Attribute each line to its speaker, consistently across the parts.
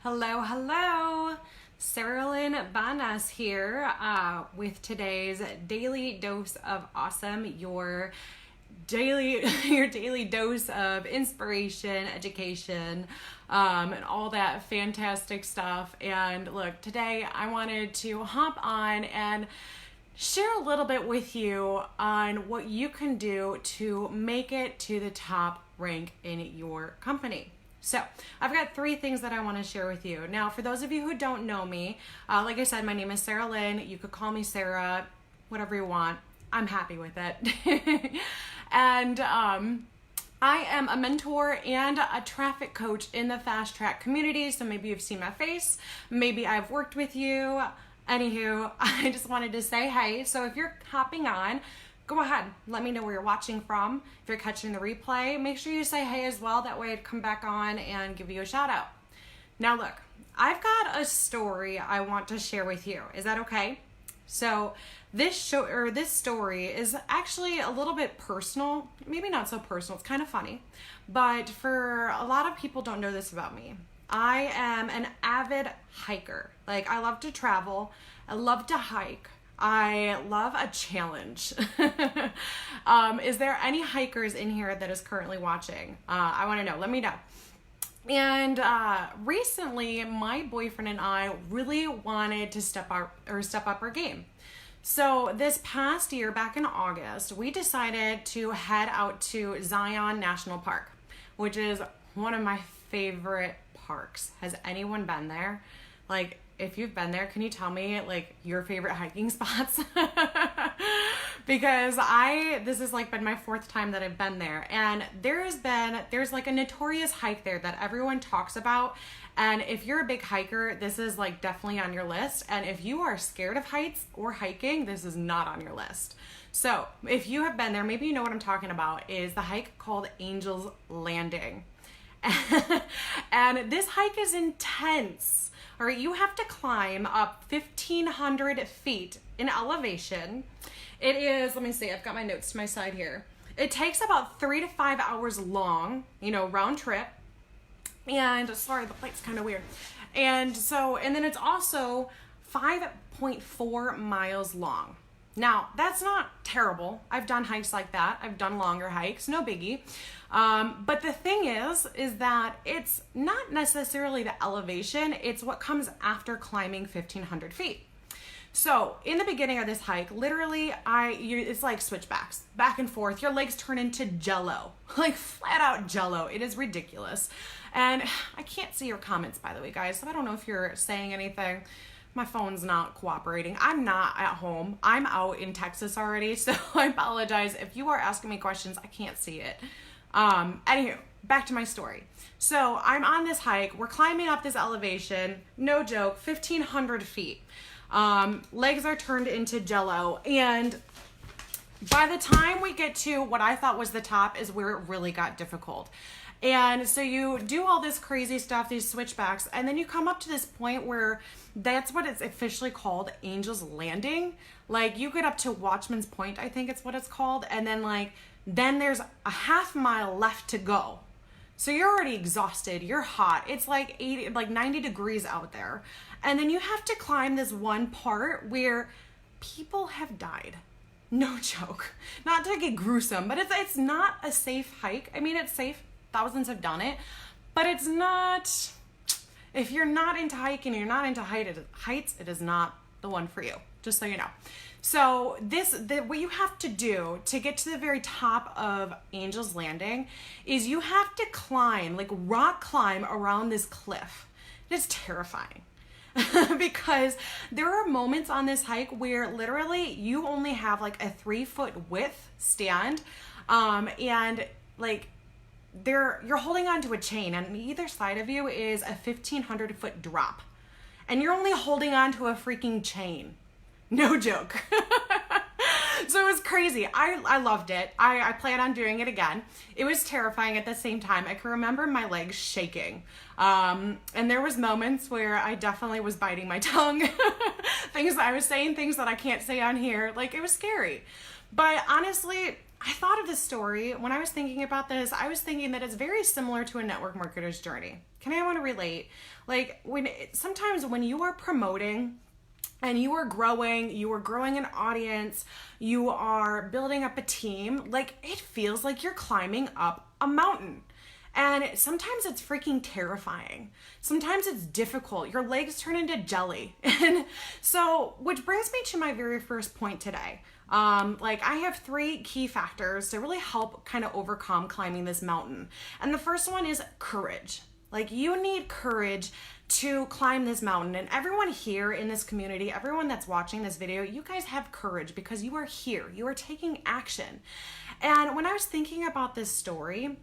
Speaker 1: Hello, hello. Saralyn Bonness here with today's daily dose of awesome, your daily dose of inspiration, education, and all that fantastic stuff. And look, today I wanted to hop on and share a little bit with you on what you can do to make it to the top rank in your company. So I've got 3 things that I want to share with you. Now, for those of you who don't know me, like I said, my name is Saralyn. You could call me Sarah, whatever you want. I'm happy with it. And I am a mentor and a traffic coach in the fast track community. So maybe you've seen my face. Maybe I've worked with you. Anywho, I just wanted to say hey. So if you're hopping on, go ahead, let me know where you're watching from. If you're catching the replay, make sure you say hey as well. That way I'd come back on and give you a shout out. Now look, I've got a story I want to share with you. Is that okay? So this story is actually a little bit personal, maybe not so personal, it's kind of funny, but for a lot of people don't know this about me. I am an avid hiker. Like, I love to travel, I love to hike. I love a challenge. Is there any hikers in here that is currently watching? I want to know. Let me know. And recently, my boyfriend and I really wanted to step up our game. So this past year, back in August, we decided to head out to Zion National Park, which is one of my favorite parks. Has anyone been there? Like, if you've been there, can you tell me like your favorite hiking spots? Because this has like been my 4th time that I've been there, and there's like a notorious hike there that everyone talks about. And if you're a big hiker, this is like definitely on your list. And if you are scared of heights or hiking, this is not on your list. So if you have been there, maybe you know what I'm talking about, is the hike called Angel's Landing. And this hike is intense. All right, you have to climb up 1,500 feet in elevation. It is, let me see, I've got my notes to my side here. It takes about 3 to 5 hours long, round trip. And sorry, the light's kind of weird. And then it's also 5.4 miles long. Now, that's not terrible. I've done hikes like that. I've done longer hikes, no biggie. But the thing is that it's not necessarily the elevation, it's what comes after climbing 1,500 feet. So in the beginning of this hike, literally, it's like switchbacks, back and forth. Your legs turn into jello, like flat out jello. It is ridiculous. And I can't see your comments, by the way, guys. So I don't know if you're saying anything. My phone's not cooperating. I'm not at home. I'm out in Texas already, so I apologize. If you are asking me questions, I can't see it. Anywho, back to my story. So I'm on this hike. We're climbing up this elevation. No joke, 1,500 feet. Legs are turned into jello. And by the time we get to what I thought was the top is where it really got difficult. And so you do all this crazy stuff, these switchbacks, and then you come up to this point where that's what it's officially called, Angel's Landing. Like, you get up to Watchman's Point, I think it's what it's called, and then there's a half mile left to go. So you're already exhausted, you're hot, it's like 90 degrees out there. And then you have to climb this one part where people have died. No joke. Not to get gruesome, but it's not a safe hike. I mean, it's safe. Thousands have done it, but it's not, if you're not into hiking, you're not into heights, it is not the one for you, just so you know. So what you have to do to get to the very top of Angel's Landing is you have to climb, like rock climb around this cliff. It's terrifying. Because there are moments on this hike where literally you only have like a 3-foot width stand, and like you're holding onto a chain, and on either side of you is a 1,500 foot drop, and you're only holding onto a freaking chain. No joke. So it was crazy. I loved it. I plan on doing it again. It was terrifying at the same time. I can remember my legs shaking. And there was moments where I definitely was biting my tongue. I was saying things that I can't say on here. Like, it was scary. But honestly, I thought of this story when I was thinking about this. I was thinking that it's very similar to a network marketer's journey. Can anyone relate? Like sometimes when you are promoting and you are growing an audience, you are building up a team, like it feels like you're climbing up a mountain. And sometimes it's freaking terrifying. Sometimes it's difficult. Your legs turn into jelly. And so, which brings me to my very first point today. I have 3 key factors to really help kind of overcome climbing this mountain. And the first one is courage. Like you need courage to climb this mountain. And everyone here in this community, everyone that's watching this video, you guys have courage because you are here. You are taking action. And when I was thinking about this story,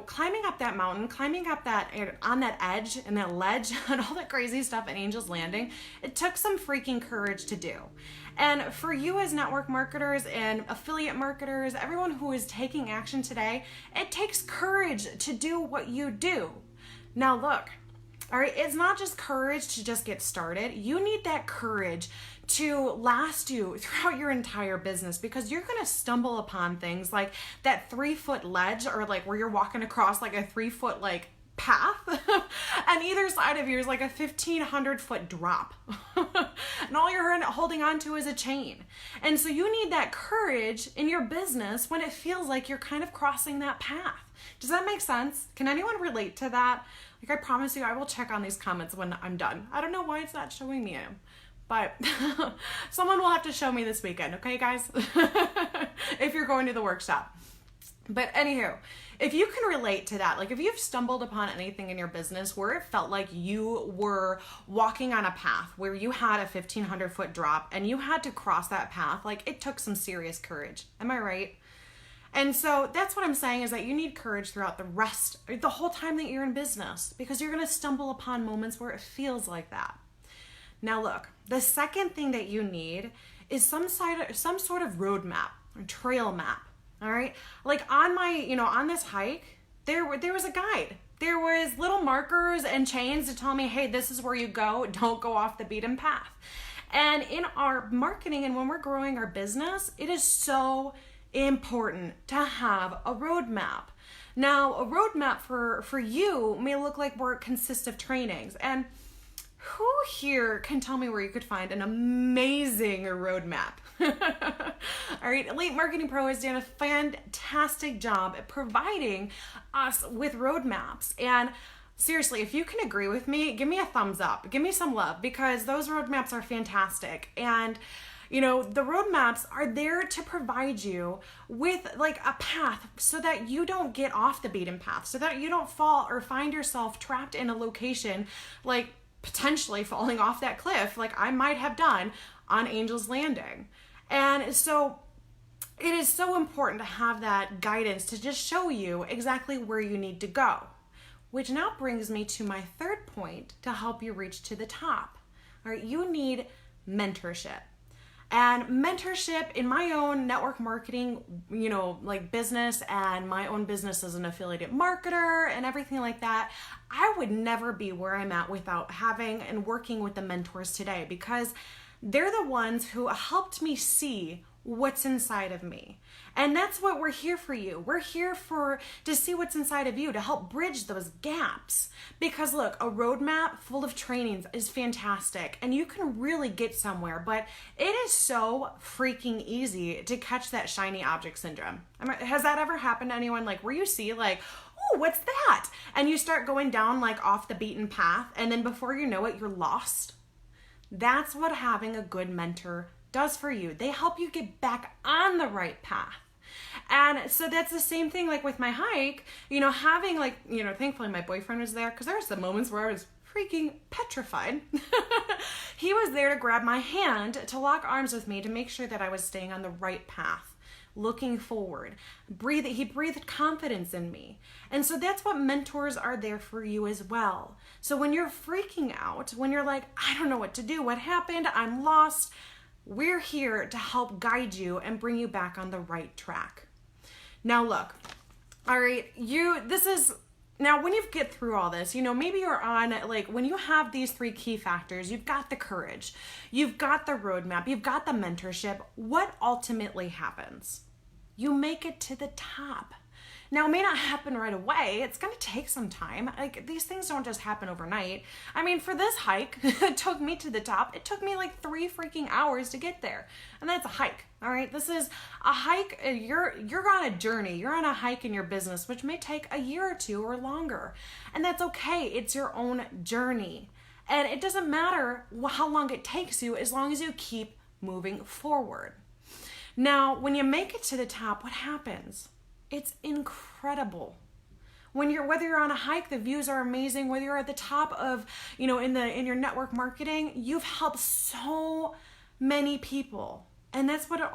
Speaker 1: climbing up that mountain, climbing up that on that edge and that ledge and all that crazy stuff at Angel's Landing, it took some freaking courage to do. And for you as network marketers and affiliate marketers, everyone who is taking action today, it takes courage to do what you do. Now look, all right, it's not just courage to just get started. You need that courage to last you throughout your entire business, because you're going to stumble upon things like that 3-foot ledge, or like where you're walking across like a 3-foot like path and either side of you is like a 1,500-foot drop and all you're holding on to is a chain. And so you need that courage in your business when it feels like you're kind of crossing that path. Does that make sense? Can anyone relate to that? Like I promise you, I will check on these comments when I'm done. I don't know why it's not showing me them, but someone will have to show me this weekend, okay guys? If you're going to the workshop. But anywho, if you can relate to that, like if you've stumbled upon anything in your business where it felt like you were walking on a path where you had a 1,500-foot drop and you had to cross that path, like it took some serious courage. Am I right? And so that's what I'm saying, is that you need courage throughout the whole time that you're in business, because you're going to stumble upon moments where it feels like that. Now look, the second thing that you need is some sort of roadmap or trail map. All right. Like on on this hike, there was a guide. There was little markers and chains to tell me, hey, this is where you go. Don't go off the beaten path. And in our marketing and when we're growing our business, it is so important to have a roadmap. Now, a roadmap for you may look like more consistent trainings. And who here can tell me where you could find an amazing roadmap? All right, Elite Marketing Pro has done a fantastic job at providing us with roadmaps. And seriously, if you can agree with me, give me a thumbs up. Give me some love, because those roadmaps are fantastic. And the roadmaps are there to provide you with like a path so that you don't get off the beaten path, so that you don't fall or find yourself trapped in a location like potentially falling off that cliff like I might have done on Angel's Landing. And so it is so important to have that guidance to just show you exactly where you need to go, which now brings me to my third point to help you reach to the top. All right, you need mentorship. And mentorship in my own network marketing, business and my own business as an affiliate marketer and everything like that, I would never be where I'm at without having and working with the mentors today, because they're the ones who helped me see what's inside of me. And that's what we're here for you. We're here to see what's inside of you, to help bridge those gaps. Because look, a roadmap full of trainings is fantastic and you can really get somewhere, but it is so freaking easy to catch that shiny object syndrome. Has that ever happened to anyone? Like where you see like, oh, what's that? And you start going down like off the beaten path, and then before you know it, you're lost. That's what having a good mentor does for you. They help you get back on the right path. And so that's the same thing like with my hike, having thankfully my boyfriend was there, because there was some moments where I was freaking petrified. He was there to grab my hand, to lock arms with me, to make sure that I was staying on the right path, looking forward. He breathed confidence in me. And so that's what mentors are there for you as well. So when you're freaking out, when you're like, I don't know what to do, what happened, I'm lost, we're here to help guide you and bring you back on the right track. Now look, all right, now when you get through all this, maybe you're on when you have these 3 key factors, you've got the courage, you've got the roadmap, you've got the mentorship. What ultimately happens? You make it to the top. Now, it may not happen right away. It's going to take some time. Like, these things don't just happen overnight. I mean, for this hike, it took me to the top. It took me like 3 freaking hours to get there. And that's a hike, all right? This is a hike. You're on a journey. You're on a hike in your business, which may take a year or 2 or longer. And that's okay. It's your own journey. And it doesn't matter how long it takes you as long as you keep moving forward. Now, when you make it to the top, what happens? It's incredible. Whether you're on a hike, the views are amazing. Whether you're at the top of, in your network marketing, you've helped so many people. And that's what it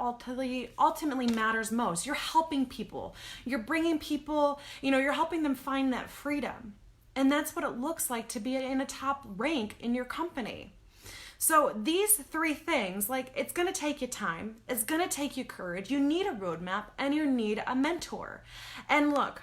Speaker 1: ultimately matters most. You're helping people. You're bringing people, you're helping them find that freedom. And that's what it looks like to be in a top rank in your company. So these 3 things, like, it's going to take you time, it's going to take you courage, you need a roadmap, and you need a mentor. And look,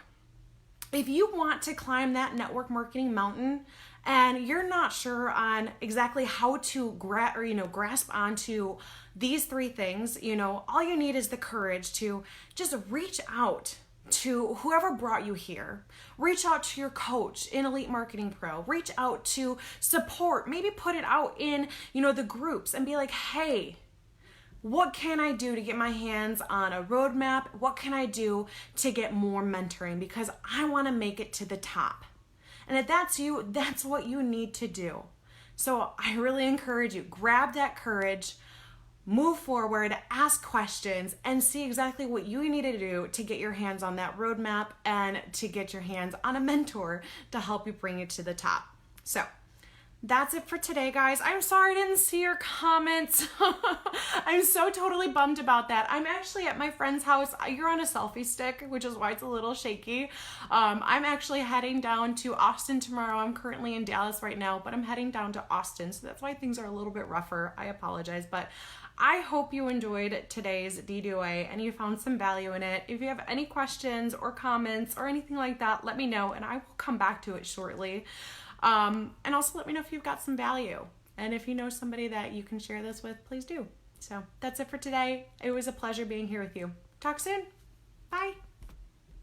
Speaker 1: if you want to climb that network marketing mountain and you're not sure on exactly how to grasp onto these 3 things, all you need is the courage to just reach out to whoever brought you here. Reach out to your coach in Elite Marketing Pro. Reach out to support. Maybe put it out in, the groups and be like, hey, what can I do to get my hands on a roadmap? What can I do to get more mentoring? Because I want to make it to the top. And if that's you, that's what you need to do. So I really encourage you, grab that courage, move forward, ask questions, and see exactly what you need to do to get your hands on that roadmap and to get your hands on a mentor to help you bring it to the top. So that's it for today, guys. I'm sorry I didn't see your comments. I'm so totally bummed about that. I'm actually at my friend's house. You're on a selfie stick, which is why it's a little shaky. I'm actually heading down to Austin tomorrow. I'm currently in Dallas right now, but I'm heading down to Austin, so that's why things are a little bit rougher. I apologize, but I hope you enjoyed today's DDOA and you found some value in it. If you have any questions or comments or anything like that, let me know and I will come back to it shortly. And also let me know if you've got some value. And if you know somebody that you can share this with, please do. So that's it for today. It was a pleasure being here with you. Talk soon. Bye.